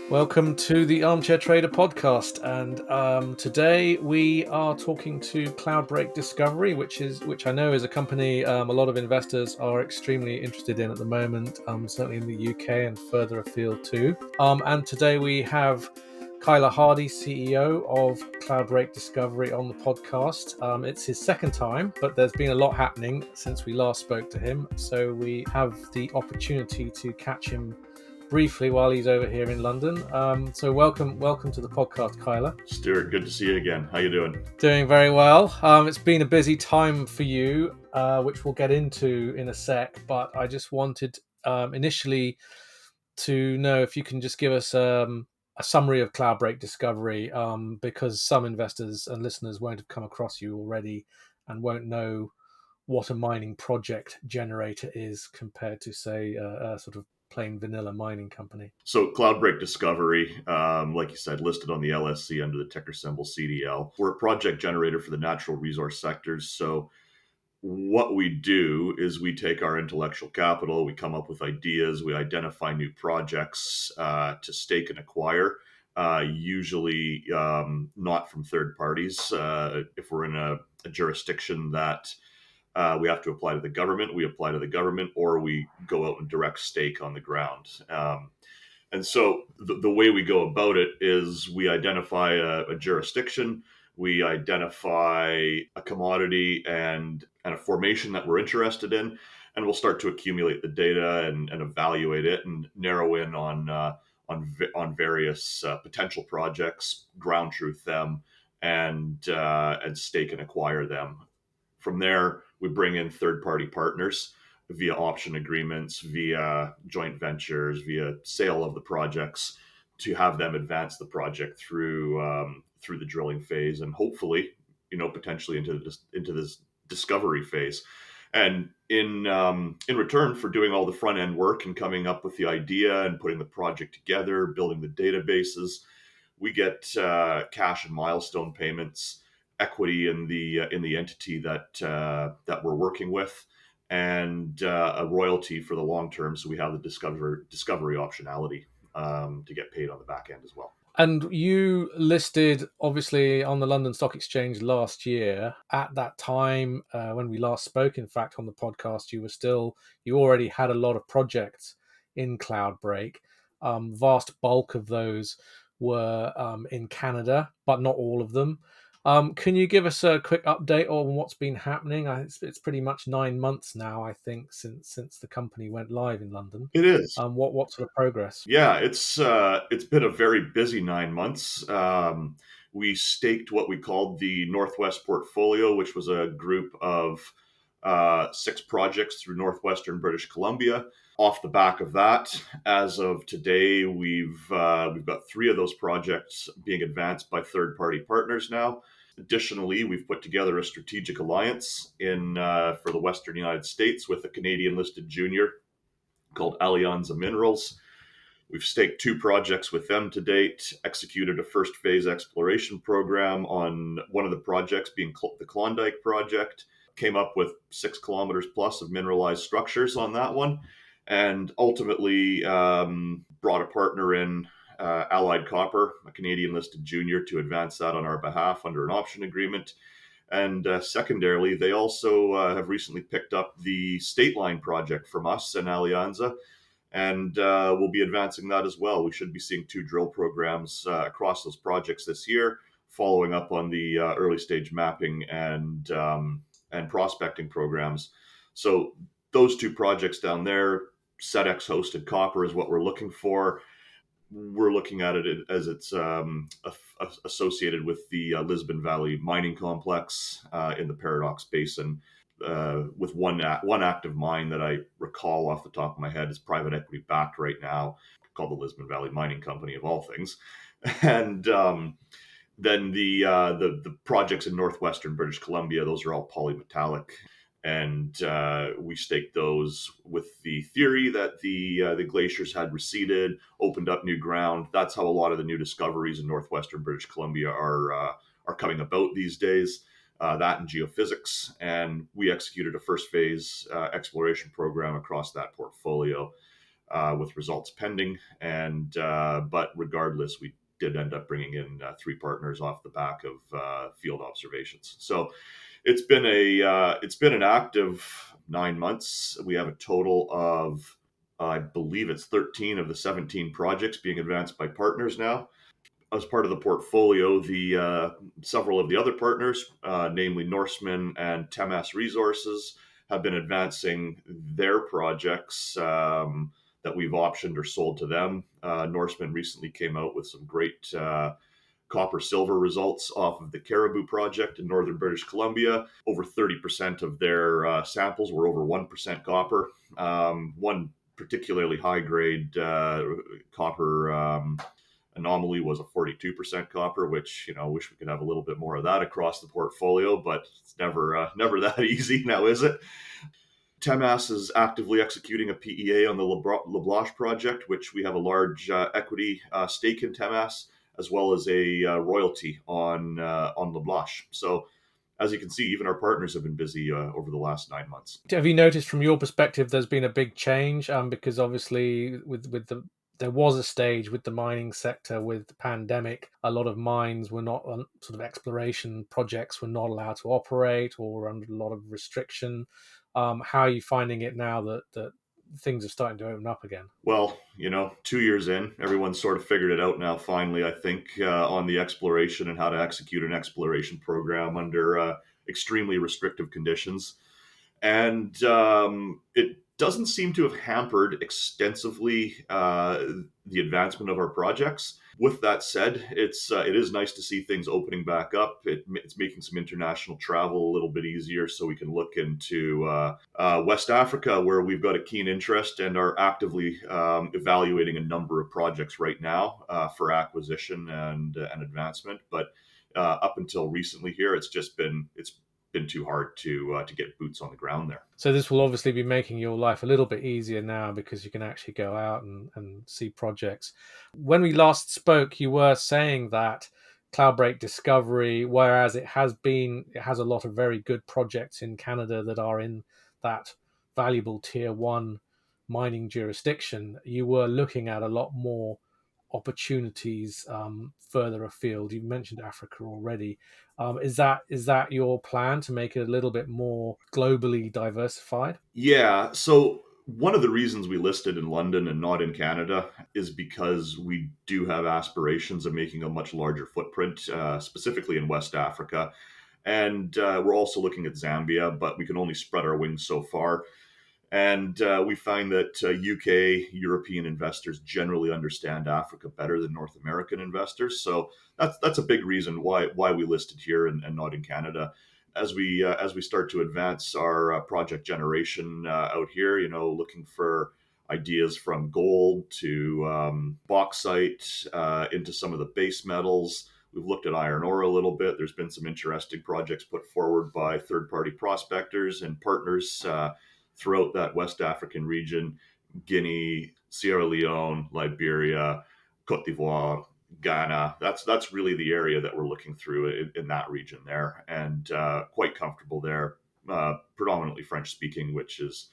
Welcome to the Armchair Trader podcast, and today we are talking to Cloudbreak Discovery, which I know is a company a lot of investors are extremely interested in at the moment, certainly in the UK and further afield too. And today we have Kyler Hardy, CEO of Cloudbreak Discovery, on the podcast. It's his second time, but there's been a lot happening since we last spoke to him, so we have the opportunity to catch him briefly while he's over here in London. So welcome to the podcast, Kyler. Stuart, good to see you again. How you doing? Doing very well. It's been a busy time for you, which we'll get into in a sec, but I just wanted initially to know if you can just give us a summary of Cloudbreak Discovery, because some investors and listeners won't have come across you already and won't know what a mining project generator is compared to, say, a sort of plain vanilla mining company. So Cloudbreak Discovery, like you said, listed on the LSE under the ticker symbol CDL. We're a project generator for the natural resource sectors. So what we do is we take our intellectual capital, we come up with ideas, we identify new projects to stake and acquire, usually not from third parties. If we're in a jurisdiction that we have to apply to the government, we apply to the government, or we go out and direct stake on the ground. And so the way we go about it is we identify a jurisdiction, we identify a commodity and a formation that we're interested in, and we'll start to accumulate the data and evaluate it and narrow in on various potential projects, ground truth them, and stake and acquire them. From there, we bring in third-party partners via option agreements, via joint ventures, via sale of the projects to have them advance the project through the drilling phase and hopefully, potentially into this discovery phase. And in return for doing all the front end work and coming up with the idea and putting the project together, building the databases, we get cash and milestone payments, equity in the entity that we're working with, and a royalty for the long term. So we have the discovery optionality to get paid on the back end as well. And you listed, obviously, on the London Stock Exchange last year. At that time, when we last spoke, in fact, on the podcast, you already had a lot of projects in Cloudbreak. Vast bulk of those were in Canada, but not all of them. Can you give us a quick update on what's been happening? It's pretty much 9 months now, I think, since the company went live in London. It is. What sort of progress? Yeah, it's been a very busy 9 months. We staked what we called the Northwest Portfolio, which was a group of 6 projects through northwestern British Columbia. Off the back of that, as of today, we've got 3 of those projects being advanced by third-party partners now. Additionally, we've put together a strategic alliance for the Western United States with a Canadian-listed junior called Alianza Minerals. We've staked 2 projects with them to date, executed a first phase exploration program on one of the projects being the Klondike project, came up with 6 kilometers plus of mineralized structures on that one, and ultimately brought a partner in, Allied Copper, a Canadian-listed junior, to advance that on our behalf under an option agreement. And secondarily, they also have recently picked up the State Line project from us and Alianza, and we'll be advancing that as well. We should be seeing 2 drill programs across those projects this year, following up on the early stage mapping and prospecting programs. So those 2 projects down there, SEDEX hosted copper is what we're looking for. We're looking at it as it's associated with the Lisbon Valley mining complex in the Paradox Basin, with one active mine that I recall off the top of my head is private equity backed right now, called the Lisbon Valley Mining Company of all things. And then the projects in northwestern British Columbia, those are all polymetallic. And we staked those with the theory that the glaciers had receded, opened up new ground. That's how a lot of the new discoveries in northwestern British Columbia are coming about these days. That and geophysics. And we executed a first phase exploration program across that portfolio. with results pending. And but regardless, we did end up bringing in 3 partners off the back of field observations. So it's been an active 9 months. We have a total of I believe it's 13 of the 17 projects being advanced by partners now. As part of the portfolio, the several of the other partners, namely Norseman and Temas Resources, have been advancing their projects that we've optioned or sold to them. Norseman recently came out with some great copper silver results off of the Caribou project in northern British Columbia. Over 30% of their samples were over 1% copper. One particularly high grade copper anomaly was a 42% copper, which, wish we could have a little bit more of that across the portfolio, but it's never that easy now, is it? Temas is actively executing a PEA on the LaBlache project, which we have a large equity stake in Temas, as well as a royalty on LaBlache. So, as you can see, even our partners have been busy over the last 9 months. Have you noticed from your perspective there's been a big change? Because obviously there was a stage with the mining sector with the pandemic. A lot of mines were not on sort of exploration projects were not allowed to operate or were under a lot of restriction. How are you finding it now that things are starting to open up again? Well, 2 years in, everyone's sort of figured it out now, finally, I think, on the exploration and how to execute an exploration program under extremely restrictive conditions. And it doesn't seem to have hampered extensively the advancement of our projects. With that said, it is nice to see things opening back up. It's making some international travel a little bit easier, so we can look into West Africa, where we've got a keen interest and are actively evaluating a number of projects right now for acquisition and advancement. But up until recently here, it's been too hard to get boots on the ground there. So this will obviously be making your life a little bit easier now because you can actually go out and see projects. When we last spoke, you were saying that Cloudbreak Discovery, whereas it has a lot of very good projects in Canada that are in that valuable tier one mining jurisdiction, you were looking at a lot more opportunities further afield. You mentioned Africa already. Is that your plan to make it a little bit more globally diversified? Yeah. So one of the reasons we listed in London and not in Canada is because we do have aspirations of making a much larger footprint, specifically in West Africa. And we're also looking at Zambia, but we can only spread our wings so far. And we find that UK, European investors generally understand Africa better than North American investors. So that's a big reason why we listed here and not in Canada. As we start to advance our project generation out here, looking for ideas from gold to bauxite into some of the base metals. We've looked at iron ore a little bit. There's been some interesting projects put forward by third-party prospectors and partners throughout that West African region: Guinea, Sierra Leone, Liberia, Cote d'Ivoire, Ghana. That's really the area that we're looking through in that region there, and quite comfortable there. Predominantly French speaking, which is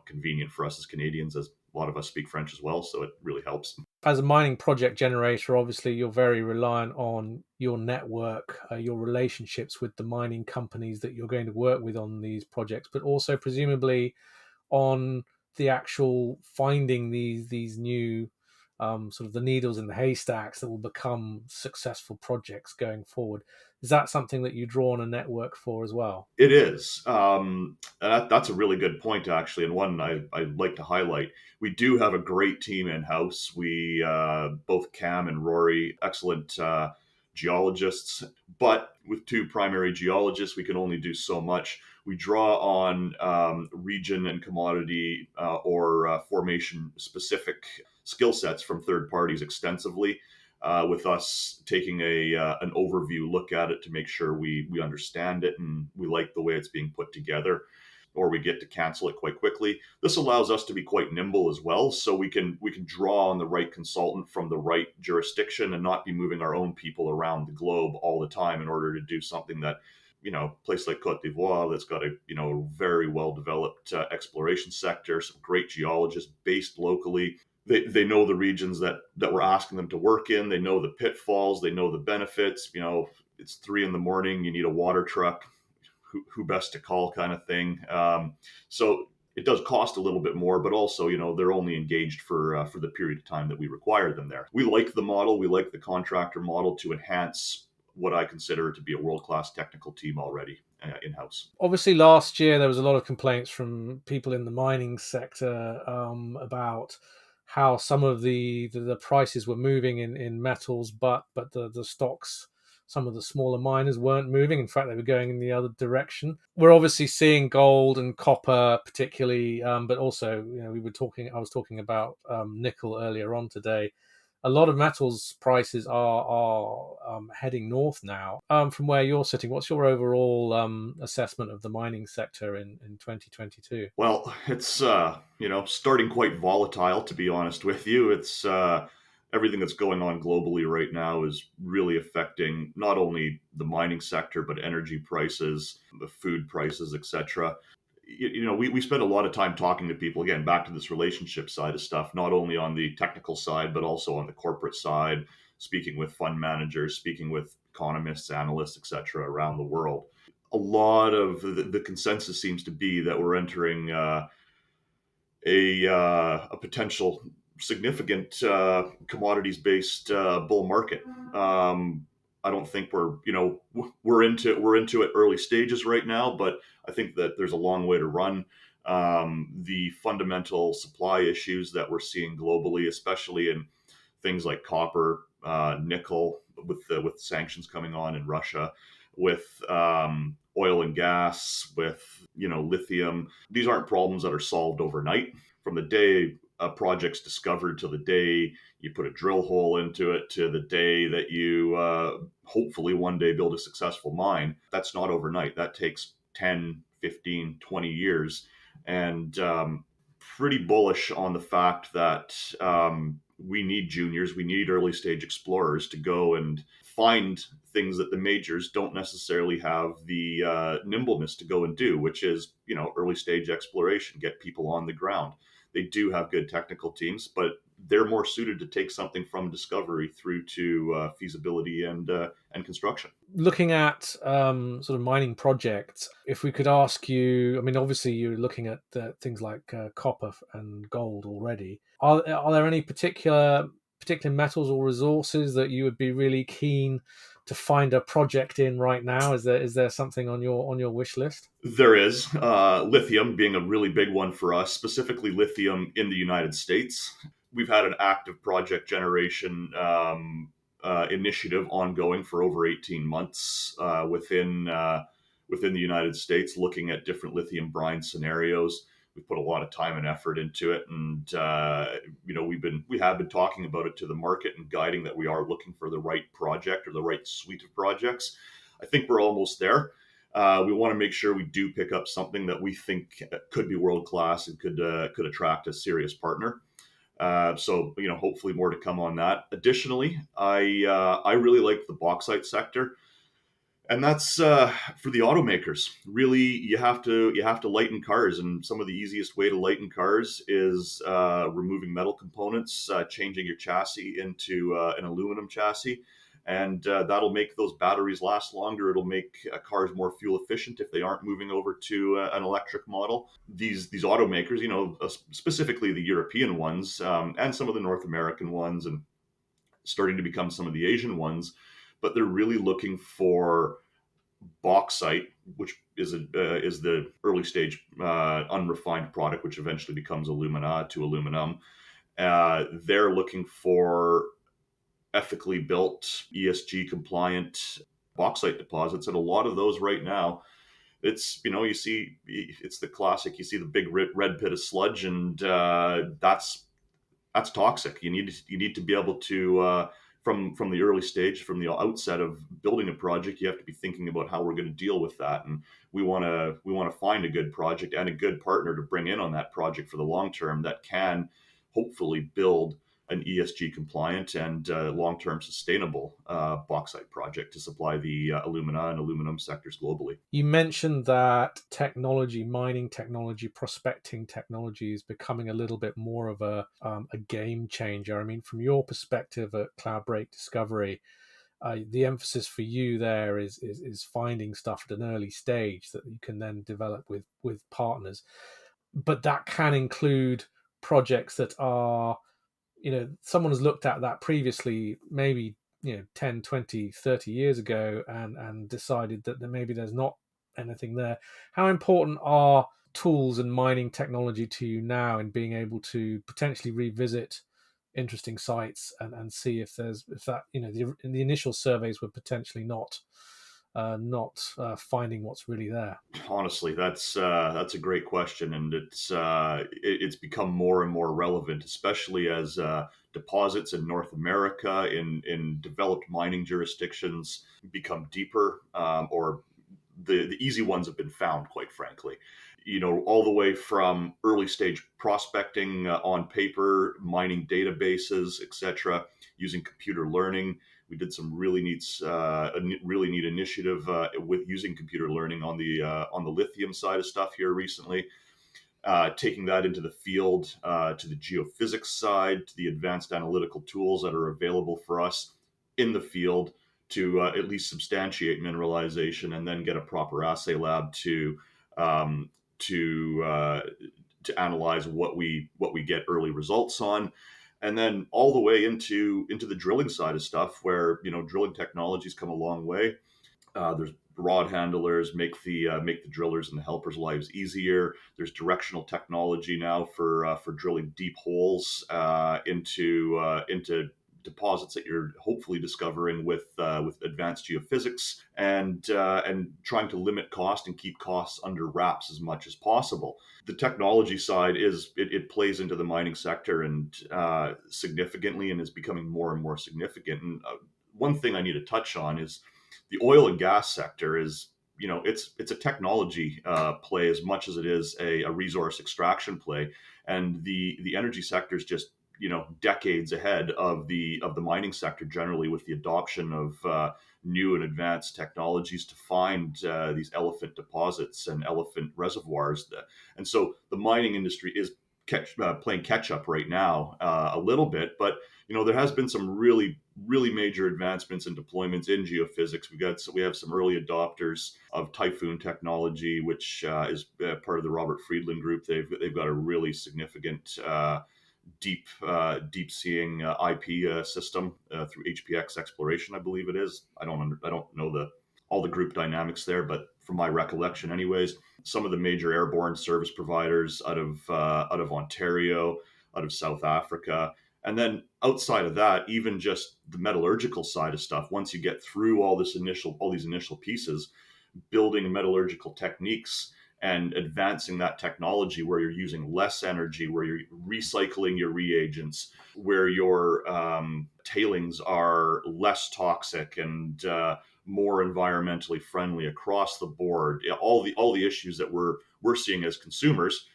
convenient for us as Canadians, as a lot of us speak French as well, so it really helps. As a mining project generator, obviously you're very reliant on your network, your relationships with the mining companies that you're going to work with on these projects, but also presumably on the actual finding these new sort of the needles in the haystacks that will become successful projects going forward. Is that something that you draw on a network for as well? It is. That's a really good point, actually, and one I'd like to highlight. We do have a great team in house. We both Cam and Rory, excellent geologists, but with 2 primary geologists, we can only do so much. We draw on region and commodity or formation specific skill sets from third parties extensively, with us taking an overview look at it to make sure we understand it and we like the way it's being put together, or we get to cancel it quite quickly. This allows us to be quite nimble as well, so we can draw on the right consultant from the right jurisdiction and not be moving our own people around the globe all the time in order to do something that place like Cote d'Ivoire that's got a very well developed exploration sector, some great geologists based locally. They know the regions that we're asking them to work in. They know the pitfalls. They know the benefits. It's 3 a.m. You need a water truck. Who best to call, kind of thing. So it does cost a little bit more, but also, they're only engaged for the period of time that we require them there. We like the model. We like the contractor model to enhance what I consider to be a world-class technical team already in-house. Obviously, last year there was a lot of complaints from people in the mining sector about how some of the prices were moving in metals, but the stocks, some of the smaller miners weren't moving. In fact, they were going in the other direction. We're obviously seeing gold and copper, particularly, but also, I was talking about nickel earlier on today. A lot of metals prices are heading north now. From where you're sitting, what's your overall assessment of the mining sector in 2022? Well, it's starting quite volatile, to be honest with you. It's everything that's going on globally right now is really affecting not only the mining sector but energy prices, the food prices, etc. We spend a lot of time talking to people, again, back to this relationship side of stuff, not only on the technical side but also on the corporate side, speaking with fund managers, speaking with economists, analysts, etc. around the world. A lot of the consensus seems to be that we're entering a potential significant commodities based bull market. I don't think we're into it early stages right now, but I think that there's a long way to run. The fundamental supply issues that we're seeing globally, especially in things like copper, nickel, with sanctions coming on in Russia, with oil and gas, with lithium. These aren't problems that are solved overnight. From the day a project's discovered to the day you put a drill hole into it to the day that you hopefully one day build a successful mine, that's not overnight. That takes 10, 15, 20 years. And pretty bullish on the fact that we need juniors, we need early stage explorers to go and find things that the majors don't necessarily have the nimbleness to go and do, which is, early stage exploration, get people on the ground. They do have good technical teams, but they're more suited to take something from discovery through to feasibility and construction. Looking at sort of mining projects, if we could ask you, I mean, obviously you're looking at things like copper and gold already. Are there any particular metals or resources that you would be really keen to find a project in right now? Is there something on your wish list? There is lithium being a really big one for us, specifically lithium in the United States. We've had an active project generation initiative ongoing for over 18 months within the United States, looking at different lithium brine scenarios. We put a lot of time and effort into it, and we have been talking about it to the market and guiding that we are looking for the right project or the right suite of projects. I think we're almost there. We want to make sure we do pick up something that we think could be world class and could attract a serious partner. So hopefully more to come on that. Additionally, I really like the bauxite sector, and that's for the automakers. Really, you have to lighten cars, and some of the easiest way to lighten cars is removing metal components, changing your chassis into an aluminum chassis. And that'll make those batteries last longer. It'll make cars more fuel efficient if they aren't moving over to an electric model. These automakers, specifically the European ones, and some of the North American ones, and starting to become some of the Asian ones, but they're really looking for bauxite, which is the early stage unrefined product, which eventually becomes alumina to aluminum. They're looking for ethically built, ESG compliant bauxite deposits, and a lot of those right now, it's you see, it's the classic. You see the big red pit of sludge, and that's toxic. You need to be able to from the early stage, from the outset of building a project, you have to be thinking about how we're going to deal with that, and we want to find a good project and a good partner to bring in on that project for the long term that can hopefully build an ESG compliant and long-term sustainable bauxite project to supply the alumina and aluminum sectors globally. You mentioned that technology, mining technology, prospecting technology is becoming a little bit more of a game changer. I mean, from your perspective at Cloudbreak Discovery, the emphasis for you there is finding stuff at an early stage that you can then develop with partners. But that can include projects that are, someone has looked at that previously, maybe 10, 20, 30 years ago, and decided that maybe there's not anything there. How important are tools and mining technology to you now in being able to potentially revisit interesting sites and see if that the initial surveys were potentially not finding what's really there? Honestly, that's a great question, and it's become more and more relevant, especially as deposits in North America in developed mining jurisdictions become deeper, or the easy ones have been found, quite frankly. All the way from early stage prospecting on paper, mining databases, etc., using computer learning. We did some really neat initiative with using computer learning on the lithium side of stuff here recently. Taking that into the field, to the geophysics side, to the advanced analytical tools that are available for us in the field to at least substantiate mineralization, and then get a proper assay lab um, to uh, to analyze what we get early results on, and then all the way into the drilling side of stuff, where drilling technologies come a long way. There's rod handlers make the drillers and the helpers' lives easier. There's directional technology now for drilling deep holes into deposits that you're hopefully discovering with advanced geophysics, and trying to limit cost and keep costs under wraps as much as possible. The technology side it plays into the mining sector and significantly, and is becoming more and more significant. And one thing I need to touch on is the oil and gas sector is, it's a technology play as much as it is a resource extraction play, and the energy sector is just decades ahead of the mining sector generally, with the adoption of new and advanced technologies to find these elephant deposits and elephant reservoirs. And so the mining industry is playing catch up right now a little bit, but there has been some really major advancements and deployments in geophysics. We have some early adopters of Typhoon technology, which is part of the Robert Friedland group. They've got a really significant deep seeing IP system through HPX exploration, I believe it is. I don't know all the group dynamics there, but from my recollection, anyways, some of the major airborne service providers out of Ontario, out of South Africa. And then outside of that, even just the metallurgical side of stuff, once you get through all these initial pieces, building metallurgical techniques and advancing that technology where you're using less energy, where you're recycling your reagents, where your tailings are less toxic and more environmentally friendly across the board. All the issues that we're seeing as consumers,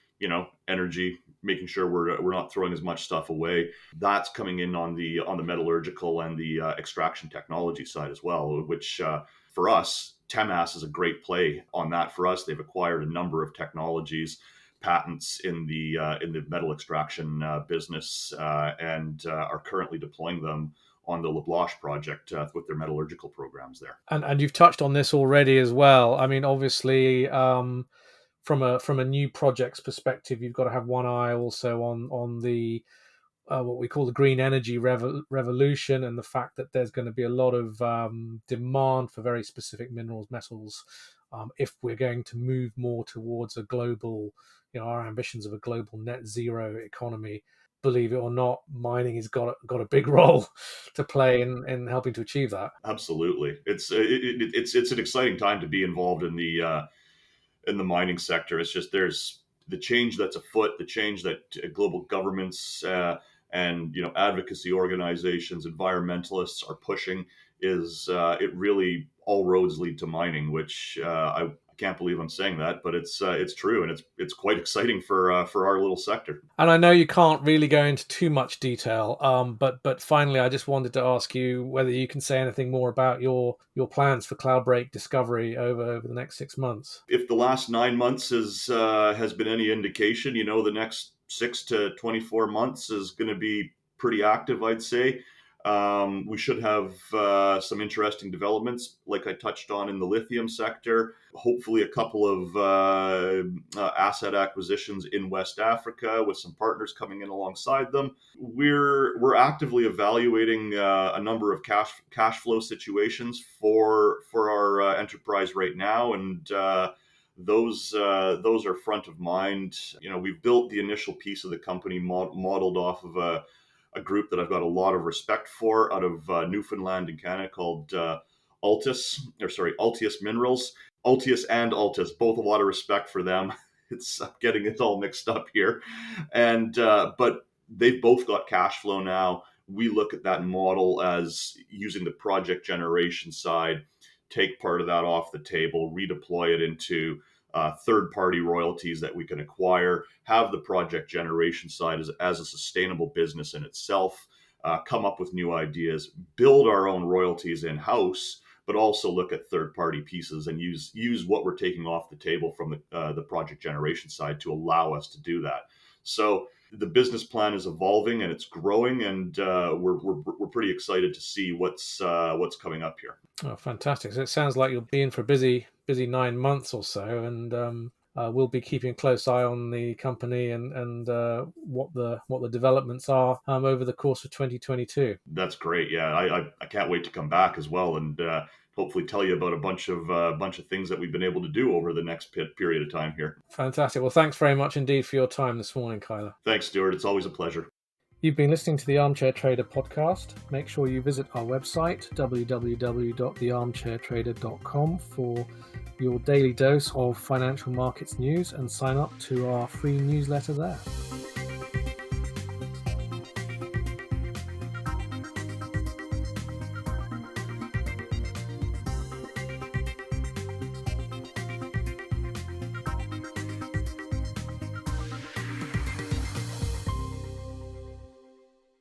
energy, making sure we're not throwing as much stuff away. That's coming in on the metallurgical and the extraction technology side as well, which for us, Temas is a great play on that. For us, they've acquired a number of technologies, patents in the metal extraction business, and are currently deploying them on the LeBlanche project with their metallurgical programs there. And you've touched on this already as well. I mean, obviously, from a new project's perspective, you've got to have one eye also on the what we call the green energy revolution, and the fact that there's going to be a lot of demand for very specific minerals, metals, if we're going to move more towards a global, our ambitions of a global net zero economy. Believe it or not, mining has got a big role to play in helping to achieve that. Absolutely, it's an exciting time to be involved in the mining sector. It's just there's the change that's afoot, the change that global governments and advocacy organizations, environmentalists are pushing. Is it really all roads lead to mining, which I can't believe I'm saying that, but it's true, and it's quite exciting for our little sector. And I know you can't really go into too much detail, but finally, I just wanted to ask you whether you can say anything more about your plans for Cloudbreak Discovery over the next 6 months. If the last 9 months has been any indication, the next 6 to 24 months is going to be pretty active, I'd say. We should have some interesting developments, like I touched on in the lithium sector. Hopefully, a couple of asset acquisitions in West Africa with some partners coming in alongside them. We're actively evaluating a number of cash flow situations for our enterprise right now, and those are front of mind. We've built the initial piece of the company modeled off of a group that I've got a lot of respect for out of Newfoundland and Canada called Altius Minerals. Altius and Altus, both a lot of respect for them. I'm getting it all mixed up here. And but they've both got cash flow now. We look at that model as using the project generation side, take part of that off the table, redeploy it into third-party royalties that we can acquire, have the project generation side as a sustainable business in itself, come up with new ideas, build our own royalties in-house, but also look at third-party pieces and use what we're taking off the table from the project generation side to allow us to do that. So the business plan is evolving and it's growing, and we're pretty excited to see what's coming up here. Oh, fantastic! So it sounds like you'll be in for a busy 9 months or so, and we'll be keeping a close eye on the company and what the developments are over the course of 2022. That's great. Yeah, I can't wait to come back as well, and hopefully tell you about a bunch of things that we've been able to do over the next period of time here. Fantastic. Well, thanks very much indeed for your time this morning, Kyler. Thanks, Stuart. It's always a pleasure. You've been listening to the Armchair Trader podcast. Make sure you visit our website, www.thearmchairtrader.com, for your daily dose of financial markets news and sign up to our free newsletter there.